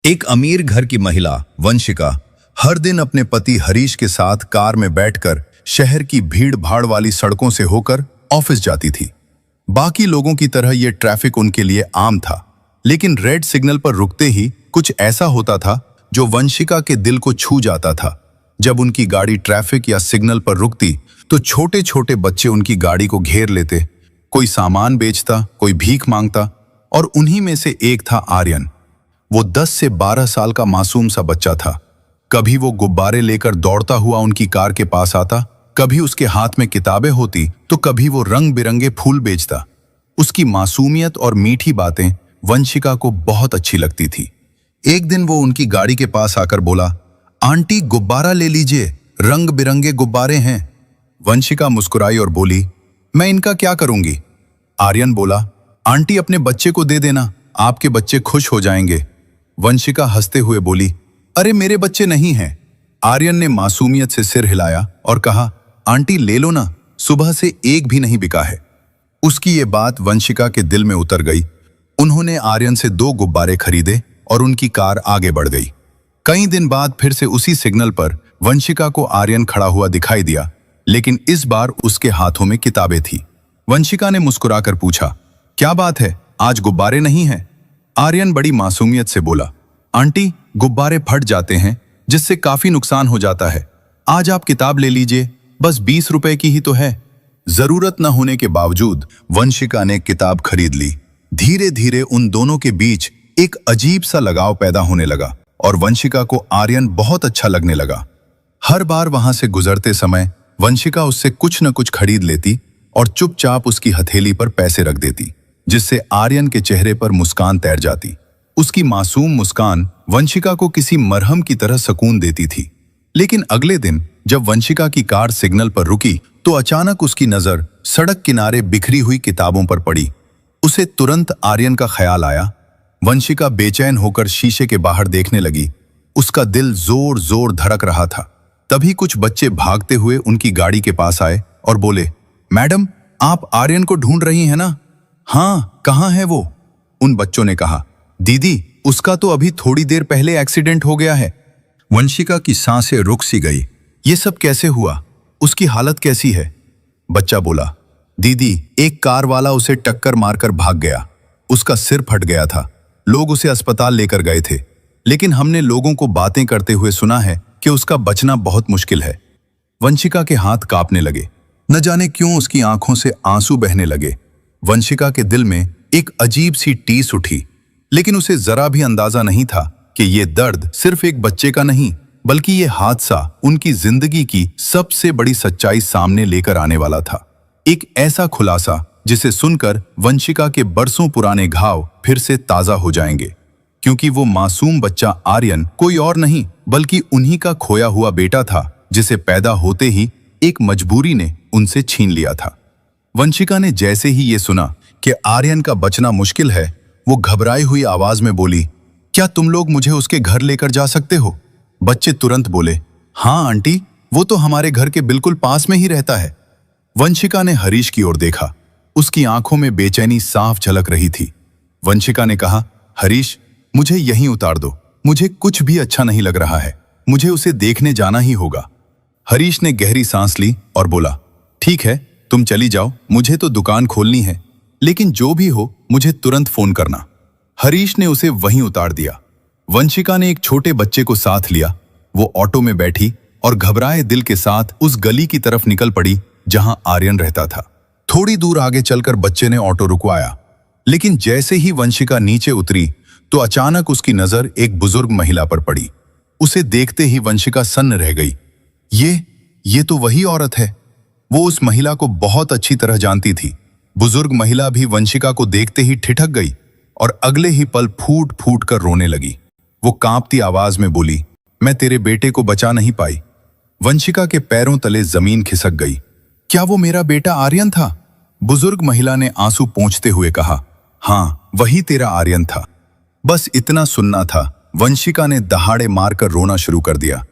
एक अमीर घर की महिला वंशिका हर दिन अपने पति हरीश के साथ कार में बैठकर शहर की भीड़ भाड़ वाली सड़कों से होकर ऑफिस जाती थी। बाकी लोगों की तरह यह ट्रैफिक उनके लिए आम था, लेकिन रेड सिग्नल पर रुकते ही कुछ ऐसा होता था जो वंशिका के दिल को छू जाता था। जब उनकी गाड़ी ट्रैफिक या सिग्नल पर रुकती तो छोटे छोटे बच्चे उनकी गाड़ी को घेर लेते। कोई सामान बेचता, कोई भीख मांगता, और उन्हीं में से एक था आर्यन। वो 10 से 12 साल का मासूम सा बच्चा था। कभी वो गुब्बारे लेकर दौड़ता हुआ उनकी कार के पास आता, कभी उसके हाथ में किताबें होती तो कभी वो रंग बिरंगे फूल बेचता। उसकी मासूमियत और मीठी बातें वंशिका को बहुत अच्छी लगती थी। एक दिन वो उनकी गाड़ी के पास आकर बोला, आंटी गुब्बारा ले लीजिए, रंग बिरंगे गुब्बारे हैं। वंशिका मुस्कुराई और बोली, मैं इनका क्या करूंगी? आर्यन बोला, आंटी अपने बच्चे को दे देना, आपके बच्चे खुश हो जाएंगे। वंशिका हंसते हुए बोली, अरे मेरे बच्चे नहीं हैं। आर्यन ने मासूमियत से सिर हिलाया और कहा, आंटी ले लो ना, सुबह से एक भी नहीं बिका है। उसकी ये बात वंशिका के दिल में उतर गई। उन्होंने आर्यन से 2 गुब्बारे खरीदे और उनकी कार आगे बढ़ गई। कई दिन बाद फिर से उसी सिग्नल पर वंशिका को आर्यन खड़ा हुआ दिखाई दिया, लेकिन इस बार उसके हाथों में किताबें थी। वंशिका ने मुस्कुराकर पूछा, क्या बात है, आज गुब्बारे नहीं हैं? आर्यन बड़ी मासूमियत से बोला, आंटी गुब्बारे फट जाते हैं जिससे काफी नुकसान हो जाता है। आज आप किताब ले लीजिए, बस 20 रुपए की ही तो है। जरूरत न होने के बावजूद वंशिका ने किताब खरीद ली। धीरे धीरे उन दोनों के बीच एक अजीब सा लगाव पैदा होने लगा और वंशिका को आर्यन बहुत अच्छा लगने लगा। हर बार वहां से गुजरते समय वंशिका उससे कुछ न कुछ खरीद लेती और चुपचाप उसकी हथेली पर पैसे रख देती, जिससे आर्यन के चेहरे पर मुस्कान तैर जाती। उसकी मासूम मुस्कान वंशिका को किसी मरहम की तरह सुकून देती थी। लेकिन अगले दिन जब वंशिका की कार सिग्नल पर रुकी तो अचानक उसकी नजर सड़क किनारे बिखरी हुई किताबों पर पड़ी। उसे तुरंत आर्यन का ख्याल आया। वंशिका बेचैन होकर शीशे के बाहर देखने लगी। उसका दिल जोर जोर धड़क रहा था। तभी कुछ बच्चे भागते हुए उनकी गाड़ी के पास आए और बोले, मैडम आप आर्यन को ढूंढ रही हैं ना? हाँ, कहाँ है वो? उन बच्चों ने कहा, दीदी उसका तो अभी थोड़ी देर पहले एक्सीडेंट हो गया है। वंशिका की सांसें रुक सी गई। ये सब कैसे हुआ? उसकी हालत कैसी है? बच्चा बोला, दीदी एक कार वाला उसे टक्कर मारकर भाग गया। उसका सिर फट गया था। लोग उसे अस्पताल लेकर गए थे, लेकिन हमने लोगों को बातें करते हुए सुना है कि उसका बचना बहुत मुश्किल है। वंशिका के हाथ कांपने लगे। न जाने क्यों उसकी आंखों से आंसू बहने लगे। वंशिका के दिल में एक अजीब सी टीस उठी, लेकिन उसे जरा भी अंदाजा नहीं था कि ये दर्द सिर्फ एक बच्चे का नहीं, बल्कि ये हादसा उनकी जिंदगी की सबसे बड़ी सच्चाई सामने लेकर आने वाला था। एक ऐसा खुलासा जिसे सुनकर वंशिका के बरसों पुराने घाव फिर से ताजा हो जाएंगे, क्योंकि वो मासूम बच्चा आर्यन कोई और नहीं बल्कि उन्हीं का खोया हुआ बेटा था, जिसे पैदा होते ही एक मजबूरी ने उनसे छीन लिया था। वंशिका ने जैसे ही ये सुना कि आर्यन का बचना मुश्किल है, वो घबराई हुई आवाज में बोली, क्या तुम लोग मुझे उसके घर लेकर जा सकते हो? बच्चे तुरंत बोले, हाँ आंटी, वो तो हमारे घर के बिल्कुल पास में ही रहता है। वंशिका ने हरीश की ओर देखा। उसकी आंखों में बेचैनी साफ झलक रही थी। वंशिका ने कहा, हरीश मुझे यहीं उतार दो, मुझे कुछ भी अच्छा नहीं लग रहा है, मुझे उसे देखने जाना ही होगा। हरीश ने गहरी सांस ली और बोला, ठीक है तुम चली जाओ, मुझे तो दुकान खोलनी है, लेकिन जो भी हो मुझे तुरंत फोन करना। हरीश ने उसे वहीं उतार दिया। वंशिका ने एक छोटे बच्चे को साथ लिया। वो ऑटो में बैठी और घबराए दिल के साथ उस गली की तरफ निकल पड़ी जहां आर्यन रहता था। थोड़ी दूर आगे चलकर बच्चे ने ऑटो रुकवाया, लेकिन जैसे ही वंशिका नीचे उतरी तो अचानक उसकी नजर एक बुजुर्ग महिला पर पड़ी। उसे देखते ही वंशिका सन्न रह गई। ये तो वही औरत है। वो उस महिला को बहुत अच्छी तरह जानती थी। बुजुर्ग महिला भी वंशिका को देखते ही ठिठक गई और अगले ही पल फूट फूट कर रोने लगी। वो कांपती आवाज में बोली, मैं तेरे बेटे को बचा नहीं पाई। वंशिका के पैरों तले जमीन खिसक गई। क्या वो मेरा बेटा आर्यन था? बुजुर्ग महिला ने आंसू पोंछते हुए कहा, हाँ वही तेरा आर्यन था। बस इतना सुनना था। वंशिका ने दहाड़े मारकर रोना शुरू कर दिया।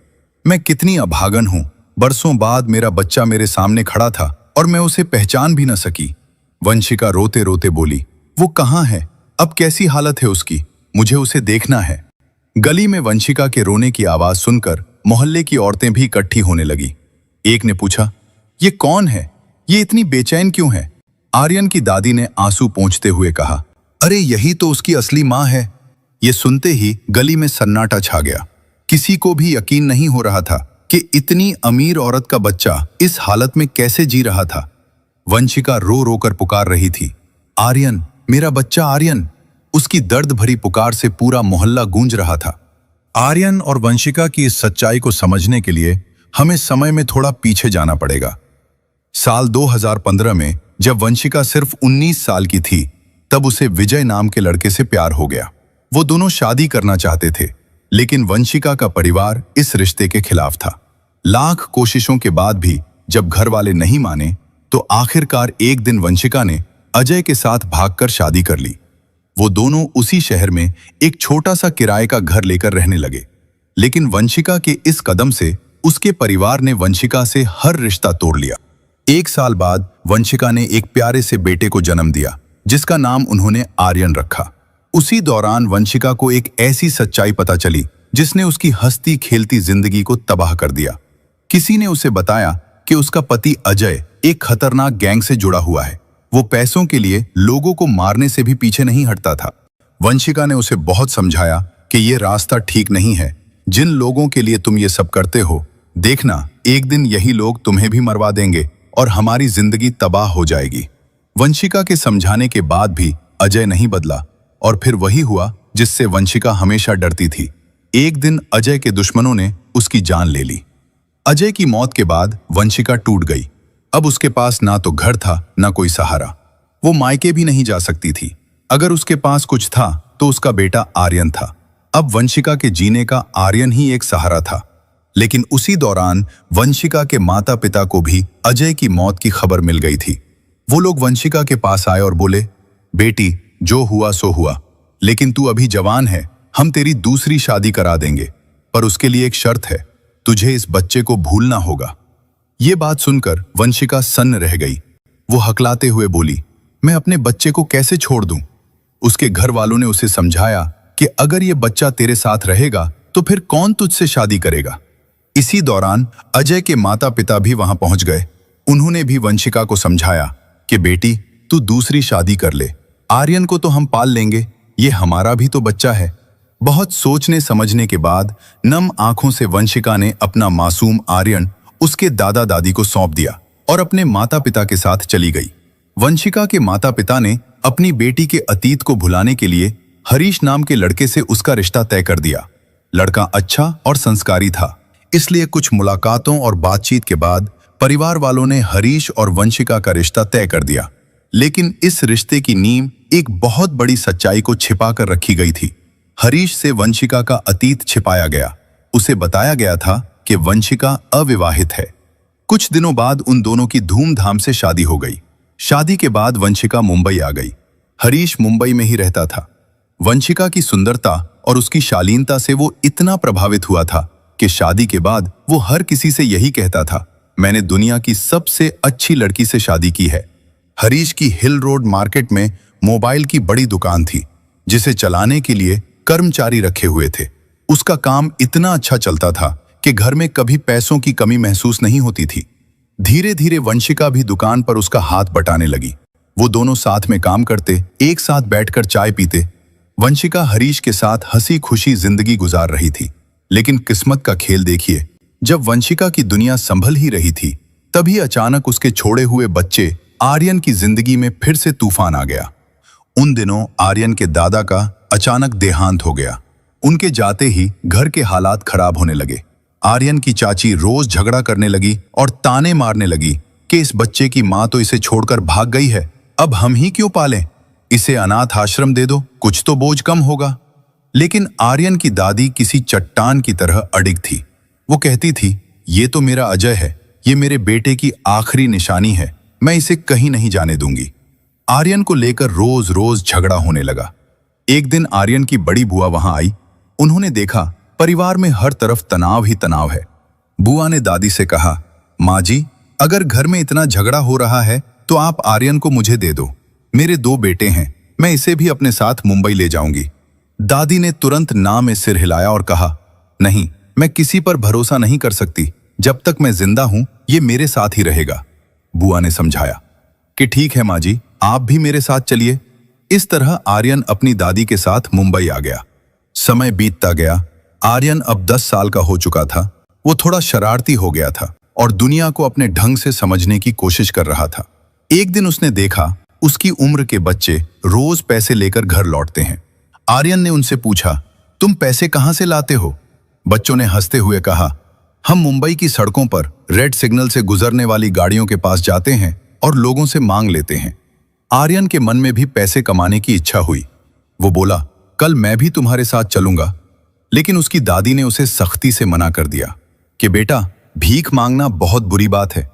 मैं कितनी अभागन हूं, बरसों बाद मेरा बच्चा मेरे सामने खड़ा था और मैं उसे पहचान भी न सकी। वंशिका रोते रोते बोली, वो कहाँ है? अब कैसी हालत है उसकी? मुझे उसे देखना है। गली में वंशिका के रोने की आवाज सुनकर मोहल्ले की औरतें भी इकट्ठी होने लगी। एक ने पूछा, ये कौन है? ये इतनी बेचैन क्यों है? आर्यन की दादी ने आंसू पोंछते हुए कहा, अरे यही तो उसकी असली माँ है। ये सुनते ही गली में सन्नाटा छा गया। किसी को भी यकीन नहीं हो रहा था कि इतनी अमीर औरत का बच्चा इस हालत में कैसे जी रहा था। वंशिका रो रो कर पुकार रही थी, आर्यन, मेरा बच्चा आर्यन। उसकी दर्द भरी पुकार से पूरा मोहल्ला गूंज रहा था। आर्यन और वंशिका की इस सच्चाई को समझने के लिए हमें समय में थोड़ा पीछे जाना पड़ेगा। साल 2015 में जब वंशिका सिर्फ 19 साल की थी, तब उसे विजय नाम के लड़के से प्यार हो गया। वो दोनों शादी करना चाहते थे, लेकिन वंशिका का परिवार इस रिश्ते के खिलाफ था। लाख कोशिशों के बाद भी जब घर वाले नहीं माने, तो आखिरकार एक दिन वंशिका ने अजय के साथ भागकर शादी कर ली। वो दोनों उसी शहर में एक छोटा सा किराए का घर लेकर रहने लगे। लेकिन वंशिका के इस कदम से उसके परिवार ने वंशिका से हर रिश्ता तोड़ लिया। 1 साल बाद वंशिका ने एक प्यारे से बेटे को जन्म दिया, जिसका नाम उन्होंने आर्यन रखा। उसी दौरान वंशिका को एक ऐसी सच्चाई पता चली जिसने उसकी हंसती खेलती जिंदगी को तबाह कर दिया। किसी ने उसे बताया कि उसका पति अजय एक खतरनाक गैंग से जुड़ा हुआ है। वो पैसों के लिए लोगों को मारने से भी पीछे नहीं हटता था। वंशिका ने उसे बहुत समझाया कि ये रास्ता ठीक नहीं है। जिन लोगों के लिए तुम ये सब करते हो, देखना एक दिन यही लोग तुम्हें भी मरवा देंगे और हमारी जिंदगी तबाह हो जाएगी। वंशिका के समझाने के बाद भी अजय नहीं बदला और फिर वही हुआ जिससे वंशिका हमेशा डरती थी। एक दिन अजय के दुश्मनों ने उसकी जान ले ली। अजय की मौत के बाद वंशिका टूट गई। अब उसके पास ना तो घर था, ना कोई सहारा। वो मायके भी नहीं जा सकती थी। अगर उसके पास कुछ था तो उसका बेटा आर्यन था। अब वंशिका के जीने का आर्यन ही एक सहारा था। लेकिन उसी दौरान वंशिका के माता पिता को भी अजय की मौत की खबर मिल गई थी। वो लोग वंशिका के पास आए और बोले, बेटी, जो हुआ सो हुआ, लेकिन तू अभी जवान है, हम तेरी दूसरी शादी करा देंगे, पर उसके लिए एक शर्त है, तुझे इस बच्चे को भूलना होगा। ये बात सुनकर वंशिका सन्न रह गई। वो हकलाते हुए बोली, मैं अपने बच्चे को कैसे छोड़ दूं? उसके घर वालों ने उसे समझाया कि अगर ये बच्चा तेरे साथ रहेगा तो फिर कौन तुझसे शादी करेगा। इसी दौरान अजय के माता पिता भी वहां पहुंच गए। उन्होंने भी वंशिका को समझाया कि बेटी, तू दूसरी शादी कर ले, आर्यन को तो हम पाल लेंगे, ये हमारा भी तो बच्चा है। बहुत सोचने समझने के बाद नम आंखों से वंशिका ने अपना मासूम आर्यन उसके दादा दादी को सौंप दिया और अपने माता पिता के साथ चली गई। वंशिका के माता पिता ने अपनी बेटी के अतीत को भुलाने के लिए हरीश नाम के लड़के से उसका रिश्ता तय कर दिया। लड़का अच्छा और संस्कारी था, इसलिए कुछ मुलाकातों और बातचीत के बाद परिवार वालों ने हरीश और वंशिका का रिश्ता तय कर दिया। लेकिन इस रिश्ते की नींव एक बहुत बड़ी सच्चाई को छिपा कर रखी गई थी। हरीश से वंशिका का अतीत छिपाया गया। उसे बताया गया था कि वंशिका अविवाहित है। कुछ दिनों बाद उन दोनों की धूमधाम से शादी हो गई। शादी के बाद वंशिका मुंबई आ गई। हरीश मुंबई में ही रहता था। वंशिका की सुंदरता और उसकी शालीनता से वो इतना प्रभावित हुआ था कि शादी के बाद वो हर किसी से यही कहता था, मैंने दुनिया की सबसे अच्छी लड़की से शादी की है। हरीश की हिल रोड मार्केट में मोबाइल की बड़ी दुकान थी, जिसे चलाने के लिए कर्मचारी रखे हुए थे। उसका काम इतना अच्छा चलता था कि घर में कभी पैसों की कमी महसूस नहीं होती थी। धीरे धीरे वंशिका भी दुकान पर उसका हाथ बटाने लगी। वो दोनों साथ में काम करते, एक साथ बैठकर चाय पीते। वंशिका हरीश के साथ हंसी खुशी जिंदगी गुजार रही थी। लेकिन किस्मत का खेल देखिए, जब वंशिका की दुनिया संभल ही रही थी, तभी अचानक उसके छोड़े हुए बच्चे आर्यन की जिंदगी में फिर से तूफान आ गया। उन दिनों आर्यन के दादा का अचानक देहांत हो गया। उनके जाते ही घर के हालात खराब होने लगे। आर्यन की चाची रोज झगड़ा करने लगी और ताने मारने लगी कि इस बच्चे की माँ तो इसे छोड़कर भाग गई है, अब हम ही क्यों पालें? इसे अनाथ आश्रम दे दो, कुछ तो बोझ कम होगा। लेकिन आर्यन की दादी किसी चट्टान की तरह अडिग थी। वो कहती थी, ये तो मेरा अजय है, ये मेरे बेटे की आखिरी निशानी है, मैं इसे कहीं नहीं जाने दूंगी। आर्यन को लेकर रोज रोज झगड़ा होने लगा। एक दिन आर्यन की बड़ी बुआ वहां आई। उन्होंने देखा परिवार में हर तरफ तनाव ही तनाव है। बुआ ने दादी से कहा, माँ जी, अगर घर में इतना झगड़ा हो रहा है तो आप आर्यन को मुझे दे दो। मेरे 2 बेटे हैं, मैं इसे भी अपने साथ मुंबई ले जाऊंगी। दादी ने तुरंत ना में सिर हिलाया और कहा, नहीं, मैं किसी पर भरोसा नहीं कर सकती। जब तक मैं जिंदा हूं ये मेरे साथ ही रहेगा। बुआ ने समझाया कि ठीक है माँ जी, आप भी मेरे साथ चलिए। इस तरह आर्यन अपनी दादी के साथ मुंबई आ गया। समय बीतता गया। आर्यन अब 10 साल का हो चुका था। वो थोड़ा शरारती हो गया था और दुनिया को अपने ढंग से समझने की कोशिश कर रहा था। एक दिन उसने देखा उसकी उम्र के बच्चे रोज पैसे लेकर घर लौटते हैं। आर्यन ने उनसे पूछा, तुम पैसे कहां से लाते हो? बच्चों ने हंसते हुए कहा, हम मुंबई की सड़कों पर रेड सिग्नल से गुजरने वाली गाड़ियों के पास जाते हैं और लोगों से मांग लेते हैं। आर्यन के मन में भी पैसे कमाने की इच्छा हुई। वो बोला, कल मैं भी तुम्हारे साथ चलूंगा। लेकिन उसकी दादी ने उसे सख्ती से मना कर दिया कि बेटा, भीख मांगना बहुत बुरी बात है।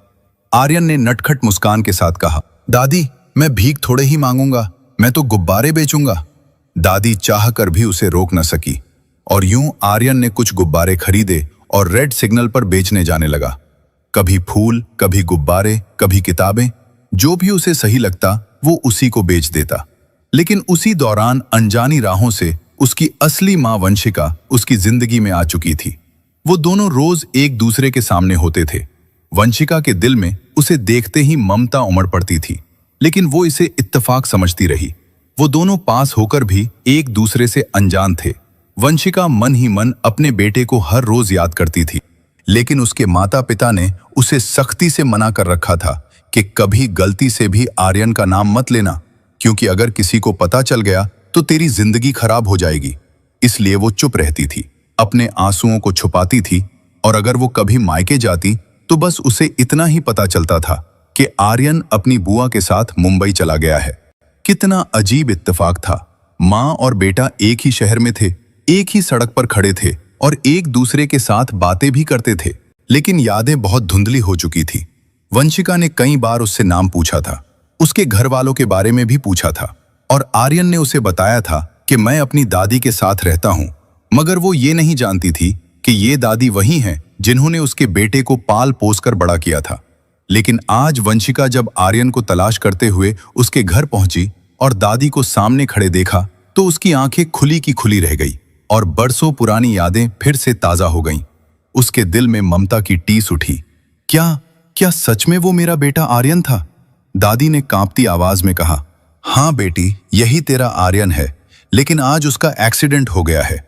आर्यन ने नटखट मुस्कान के साथ कहा, दादी, मैं भीख थोड़े ही मांगूंगा, मैं तो गुब्बारे बेचूंगा। दादी चाह कर भी उसे रोक न सकी और यूं आर्यन ने कुछ गुब्बारे खरीदे और रेड सिग्नल पर बेचने जाने लगा। कभी फूल, कभी गुब्बारे, कभी किताबें, जो भी उसे सही लगता वो उसी को बेच देता। लेकिन उसी दौरान अनजानी राहों से उसकी असली मां वंशिका उसकी जिंदगी में आ चुकी थी। वो दोनों रोज एक दूसरे के सामने होते थे। वंशिका के दिल में उसे देखते ही ममता उमड़ पड़ती थी, लेकिन वो इसे इत्तेफाक समझती रही। वो दोनों पास होकर भी एक दूसरे से अनजान थे। वंशिका मन ही मन अपने बेटे को हर रोज याद करती थी, लेकिन उसके माता पिता ने उसे सख्ती से मना कर रखा था कि कभी गलती से भी आर्यन का नाम मत लेना, क्योंकि अगर किसी को पता चल गया तो तेरी जिंदगी खराब हो जाएगी। इसलिए वो चुप रहती थी, अपने आंसुओं को छुपाती थी, और अगर वो कभी मायके जाती तो बस उसे इतना ही पता चलता था कि आर्यन अपनी बुआ के साथ मुंबई चला गया है। कितना अजीब इत्तेफाक था। माँ और बेटा एक ही शहर में थे, एक ही सड़क पर खड़े थे और एक दूसरे के साथ बातें भी करते थे, लेकिन यादें बहुत धुंधली हो चुकी थी। वंशिका ने कई बार उससे नाम पूछा था, उसके घर वालों के बारे में भी पूछा था, और आर्यन ने उसे बताया था कि मैं अपनी दादी के साथ रहता हूं, मगर वो ये नहीं जानती थी कि ये दादी वही हैं जिन्होंने उसके बेटे को पाल पोस कर बड़ा किया था। लेकिन आज वंशिका जब आर्यन को तलाश करते हुए उसके घर पहुंची और दादी को सामने खड़े देखा तो उसकी आंखें खुली की खुली रह गई और बरसों पुरानी यादें फिर से ताजा हो गईं। उसके दिल में ममता की टीस उठी। क्या सच में वो मेरा बेटा आर्यन था? दादी ने कांपती आवाज में कहा, हाँ बेटी, यही तेरा आर्यन है, लेकिन आज उसका एक्सीडेंट हो गया है।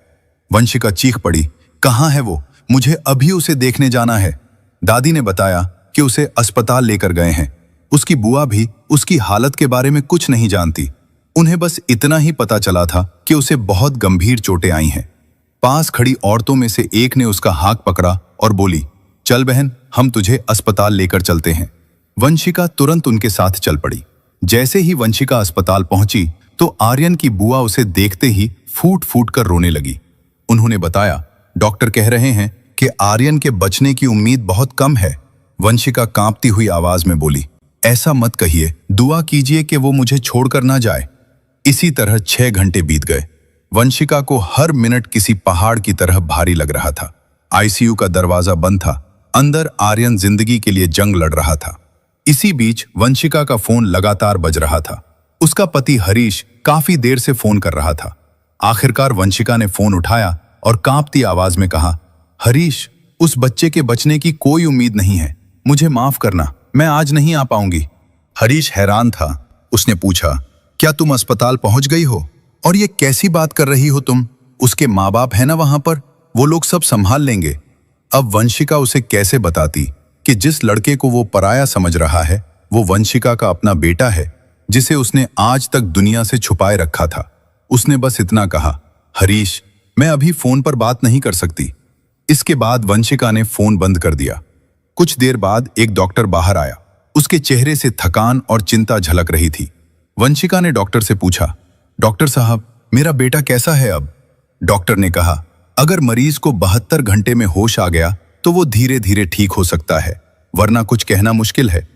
वंशिका चीख पड़ी, कहाँ है वो? मुझे अभी उसे देखने जाना है। दादी ने बताया कि उसे अस्पताल लेकर गए हैं। उसकी बुआ भी उसकी हालत के बारे में कुछ नहीं जानती। उन्हें बस इतना ही पता चला था कि उसे बहुत गंभीर चोटें आई हैं। पास खड़ी औरतों में से एक ने उसका हाथ पकड़ा और बोली, चल बहन, हम तुझे अस्पताल लेकर चलते हैं। वंशिका तुरंत उनके साथ चल पड़ी। जैसे ही वंशिका अस्पताल पहुंची तो आर्यन की बुआ उसे देखते ही फूट फूट कर रोने लगी। उन्होंने बताया, डॉक्टर कह रहे हैं कि आर्यन के बचने की उम्मीद बहुत कम है। वंशिका कांपती हुई आवाज में बोली, ऐसा मत कहिए, दुआ कीजिए कि वो मुझे छोड़कर ना जाए। इसी तरह 6 घंटे बीत गए। वंशिका को हर मिनट किसी पहाड़ की तरह भारी लग रहा था। आईसीयू का दरवाजा बंद था। अंदर आर्यन जिंदगी के लिए जंग लड़ रहा था। इसी बीच वंशिका का फोन लगातार बज रहा था। उसका पति हरीश काफी देर से फोन कर रहा था। आखिरकार वंशिका ने फोन उठाया और कांपती आवाज में कहा, हरीश, उस बच्चे के बचने की कोई उम्मीद नहीं है। मुझे माफ करना, मैं आज नहीं आ पाऊंगी। हरीश हैरान था। उसने पूछा, क्या तुम अस्पताल पहुंच गई हो? और ये कैसी बात कर रही हो तुम? उसके माँ बाप है ना वहां पर, वो लोग सब संभाल लेंगे। अब वंशिका उसे कैसे बताती कि जिस लड़के को वो पराया समझ रहा है वो वंशिका का अपना बेटा है, जिसे उसने आज तक दुनिया से छुपाए रखा था। उसने बस इतना कहा, हरीश, मैं अभी फोन पर बात नहीं कर सकती। इसके बाद वंशिका ने फोन बंद कर दिया। कुछ देर बाद एक डॉक्टर बाहर आया। उसके चेहरे से थकान और चिंता झलक रही थी। वंशिका ने डॉक्टर से पूछा, डॉक्टर साहब, मेरा बेटा कैसा है अब? डॉक्टर ने कहा, अगर मरीज को 72 घंटे में होश आ गया तो वो धीरे धीरे ठीक हो सकता है, वरना कुछ कहना मुश्किल है।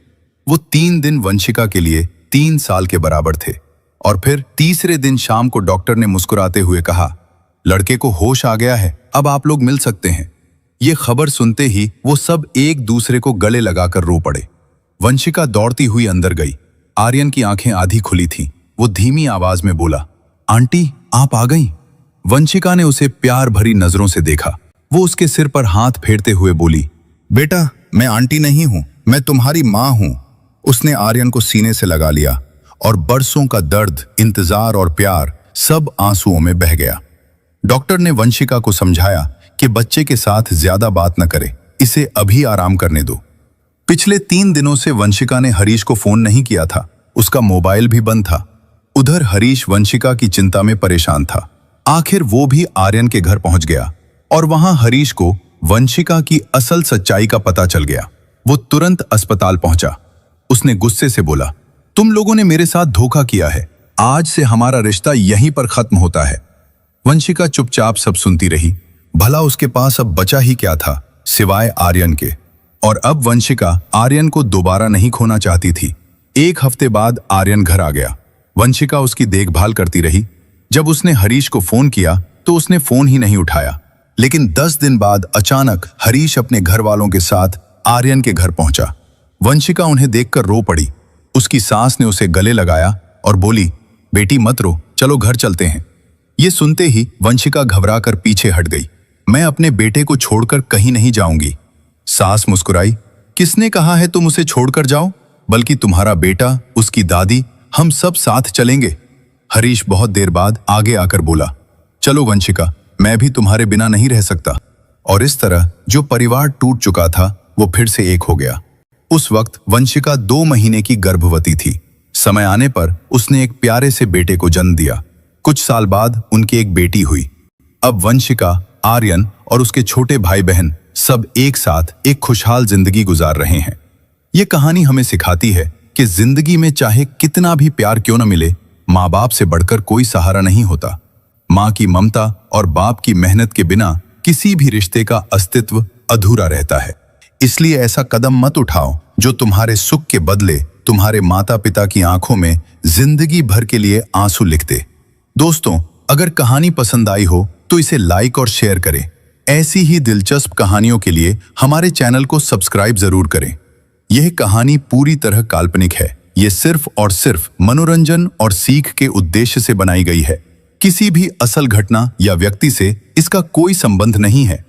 वो 3 दिन वंशिका के लिए 3 साल के बराबर थे। और फिर तीसरे दिन शाम को डॉक्टर ने मुस्कुराते हुए कहा, लड़के को होश आ गया है, अब आप लोग मिल सकते हैं। ये खबर सुनते ही वो सब एक दूसरे को गले लगाकर रो पड़े। वंशिका दौड़ती हुई अंदर गई। आर्यन की आंखें आधी खुली थीं। वो धीमी आवाज में बोला, आंटी, आप आ गईं? वंशिका ने उसे प्यार भरी नजरों से देखा। वो उसके सिर पर हाथ फेरते हुए बोली, बेटा, मैं आंटी नहीं हूं, मैं तुम्हारी मां हूं। उसने आर्यन को सीने से लगा लिया और बरसों का दर्द, इंतजार और प्यार सब आंसुओं में बह गया। डॉक्टर ने वंशिका को समझाया कि बच्चे के साथ ज्यादा बात न करे, इसे अभी आराम करने दो। पिछले 3 दिनों से वंशिका ने हरीश को फोन नहीं किया था, उसका मोबाइल भी बंद था। उधर हरीश वंशिका की चिंता में परेशान था। आखिर वो भी आर्यन के घर पहुंच गया और वहां हरीश को वंशिका की असल सच्चाई का पता चल गया। वो तुरंत अस्पताल पहुंचा। उसने गुस्से से बोला, तुम लोगों ने मेरे साथ धोखा किया है, आज से हमारा रिश्ता यहीं पर खत्म होता है। वंशिका चुपचाप सब सुनती रही। भला उसके पास अब बचा ही क्या था सिवाय आर्यन के। और अब वंशिका आर्यन को दोबारा नहीं खोना चाहती थी। 1 हफ्ते बाद आर्यन घर आ गया। वंशिका उसकी देखभाल करती रही। जब उसने हरीश को फोन किया तो उसने फोन ही नहीं उठाया। लेकिन 10 दिन बाद अचानक हरीश अपने घर वालों के साथ आर्यन के घर पहुंचा। वंशिका उन्हें देखकर रो पड़ी। उसकी सास ने उसे गले लगाया और बोली, बेटी मत रो, चलो घर चलते हैं। ये सुनते ही वंशिका घबराकर पीछे हट गई। मैं अपने बेटे को छोड़कर कहीं नहीं जाऊंगी। सास मुस्कुराई, किसने कहा है तुम उसे छोड़कर जाओ, बल्कि तुम्हारा बेटा, उसकी दादी, हम सब साथ चलेंगे। हरीश बहुत देर बाद आगे आकर बोला, चलो वंशिका, मैं भी तुम्हारे बिना नहीं रह सकता। और इस तरह जो परिवार टूट चुका था वो फिर से एक हो गया। उस वक्त वंशिका 2 महीने की गर्भवती थी। समय आने पर उसने एक प्यारे से बेटे को जन्म दिया। कुछ साल बाद उनकी एक बेटी हुई। अब वंशिका, आर्यन और उसके छोटे भाई बहन सब एक साथ एक खुशहाल जिंदगी गुजार रहे हैं। ये कहानी हमें सिखाती है कि जिंदगी में चाहे कितना भी प्यार क्यों न मिले, माँ बाप से बढ़कर कोई सहारा नहीं होता। माँ की ममता और बाप की मेहनत के बिना किसी भी रिश्ते का अस्तित्व अधूरा रहता है। इसलिए ऐसा कदम मत उठाओ जो तुम्हारे सुख के बदले तुम्हारे माता पिता की आंखों में जिंदगी भर के लिए आंसू लिख दे। दोस्तों, अगर कहानी पसंद आई हो तो इसे लाइक और शेयर करें। ऐसी ही दिलचस्प कहानियों के लिए हमारे चैनल को सब्सक्राइब जरूर करें। यह कहानी पूरी तरह काल्पनिक है। ये सिर्फ और सिर्फ मनोरंजन और सीख के उद्देश्य से बनाई गई है। किसी भी असल घटना या व्यक्ति से इसका कोई संबंध नहीं है।